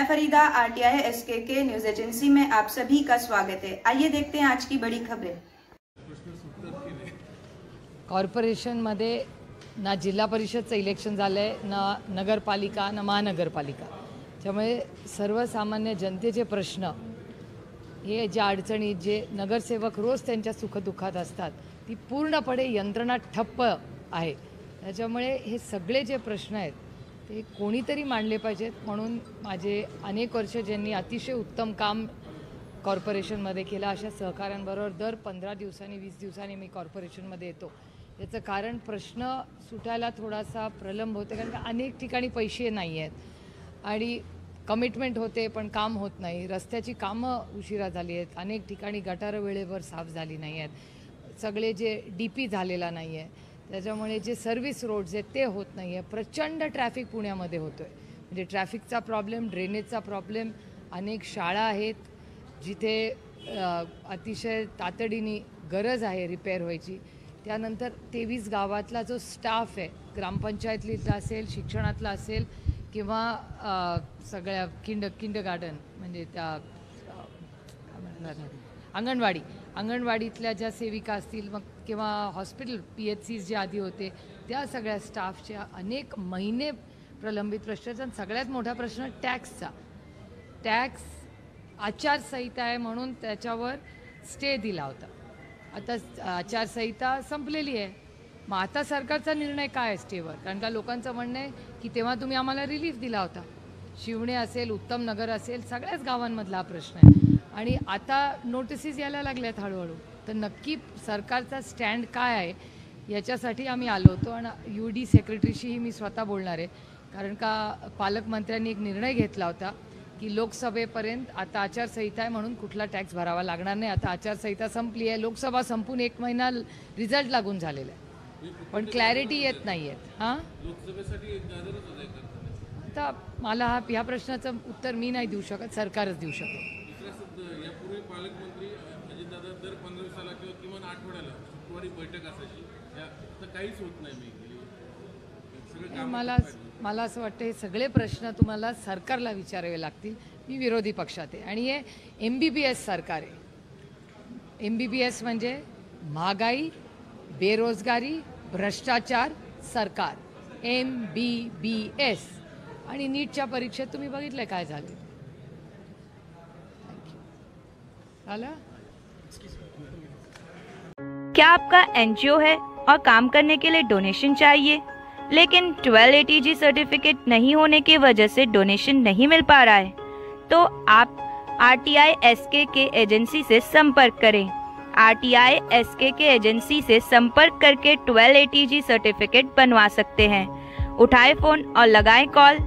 मैं Farida, RTI SK news agency में आप सभी का स्वागत है। आइए देखते हैं आज की बड़ी खबरें। कॉर्पोरेशन मध्ये ना जिल्हा परिषदचं इलेक्शन झालंय, ना नगरपालिका, ना महानगरपालिका, त्यामुळे सर्वसामान्य जनतेचे प्रश्न, हे ज्या अडचणी, जे नगरसेवक रोज त्यांच्या सुखदुःखात असतात, ती पूर्णपणे यंत्रणा ठप्प आहे। त्याच्यामुळे हे सगळे जे प्रश्न आहेत ते कोणीतरी मांडले पाहिजेत। म्हणून माझे अनेक वर्ष ज्यांनी अतिशय उत्तम काम कॉर्पोरेशनमध्ये केलं, अशा सहकाऱ्यांबरोबर दर 15 दिवसांनी 20 दिवसांनी मी कॉर्पोरेशनमध्ये येतो। याचं कारण प्रश्न सुटायला थोडासा प्रलंब होते, कारण अनेक ठिकाणी पैसे नाही आहेत आणि कमिटमेंट होते पण काम होत नाही। रस्त्याची कामं उशिरा झाली आहेत, अनेक ठिकाणी गटारं वेळेवर साफ झाली नाही आहेत, सगळे जे डीपी झालेला नाही आहे, त्याच्यामुळे जे सर्व्हिस रोड्स आहेत ते होत नाही आहे। प्रचंड ट्रॅफिक पुण्यामध्ये होतोय, म्हणजे ट्रॅफिकचा प्रॉब्लेम, ड्रेनेजचा प्रॉब्लेम, अनेक शाळा आहेत जिथे अतिशय तातडीने गरज आहे रिपेअर व्हायची। त्यानंतर 23 गावातला जो स्टाफ आहे, ग्रामपंचायतलीतला असेल, शिक्षणातला असेल किंवा सगळ्या किंडरगार्टन म्हणजे त्या अंगणवाडीतल्या ज्या सेविका असतील, मग किंवा हॉस्पिटल PHCs जे आधी होते, त्या सगळ्या स्टाफच्या अनेक महिने प्रलंबित प्रश्न। सगळ्यात मोठा प्रश्न टॅक्सचा। टॅक्स आचारसंहिता आहे म्हणून त्याच्यावर स्टे दिला होता। आता आचारसंहिता संपलेली आहे, मग आता सरकारचा निर्णय काय आहे स्टेवर? कारण का लोकांचं म्हणणं आहे की तेव्हा तुम्ही आम्हाला रिलीफ दिला होता। शिवणे असेल, उत्तम नगर असेल, सगळ्याच गावांमधला हा प्रश्न आहे आणि आता नोटिसेस यायला लागल्यात हळूहळू। तर नक्की सरकारचा स्टँड काय आहे याच्यासाठी आम्ही आलो होतो आणि UD सेक्रेटरीशीही मी स्वतः बोलणार आहे, कारण का पालकमंत्र्यांनी एक निर्णय घेतला होता की लोकसभेपर्यंत आता आचारसंहिता आहे म्हणून कुठला टॅक्स भरावा लागणार नाही। आता आचारसंहिता संपली आहे, लोकसभा संपून 1 महिना रिझल्ट लागून झालेला आहे, पण क्लॅरिटी येत नाही आहेत। हां, आता मला ह्या प्रश्नाचं उत्तर मी नाही देऊ शकत, सरकारच देऊ शकतो। यापूर्वी पालकमंत्री अजितदादा दर 15 दिवसाला किंवा किमान आठवड्याला शुक्रवारी बैठक असायची, तर काहीच होत नाही। मला असं वाटतं हे सगळे प्रश्न तुम्हाला सरकारला विचारावे लागतील। मी विरोधी पक्षात आहे आणि हे MBBS सरकार आहे। MBBS म्हणजे महागाई, बेरोजगारी, भ्रष्टाचार सरकार, MBBS। आणि नीटच्या परीक्षेत तुम्ही बघितलं काय झालं। क्या आपका NGO है और काम करने के लिए डोनेशन चाहिए, लेकिन 1280G सर्टिफिकेट नहीं होने की वजह से डोनेशन नहीं मिल पा रहा है? तो आप RTI SK एजेंसी से संपर्क करें। RTI SK एजेंसी से संपर्क करके 1280G सर्टिफिकेट बनवा सकते हैं। उठाए फ़ोन और लगाएं कॉल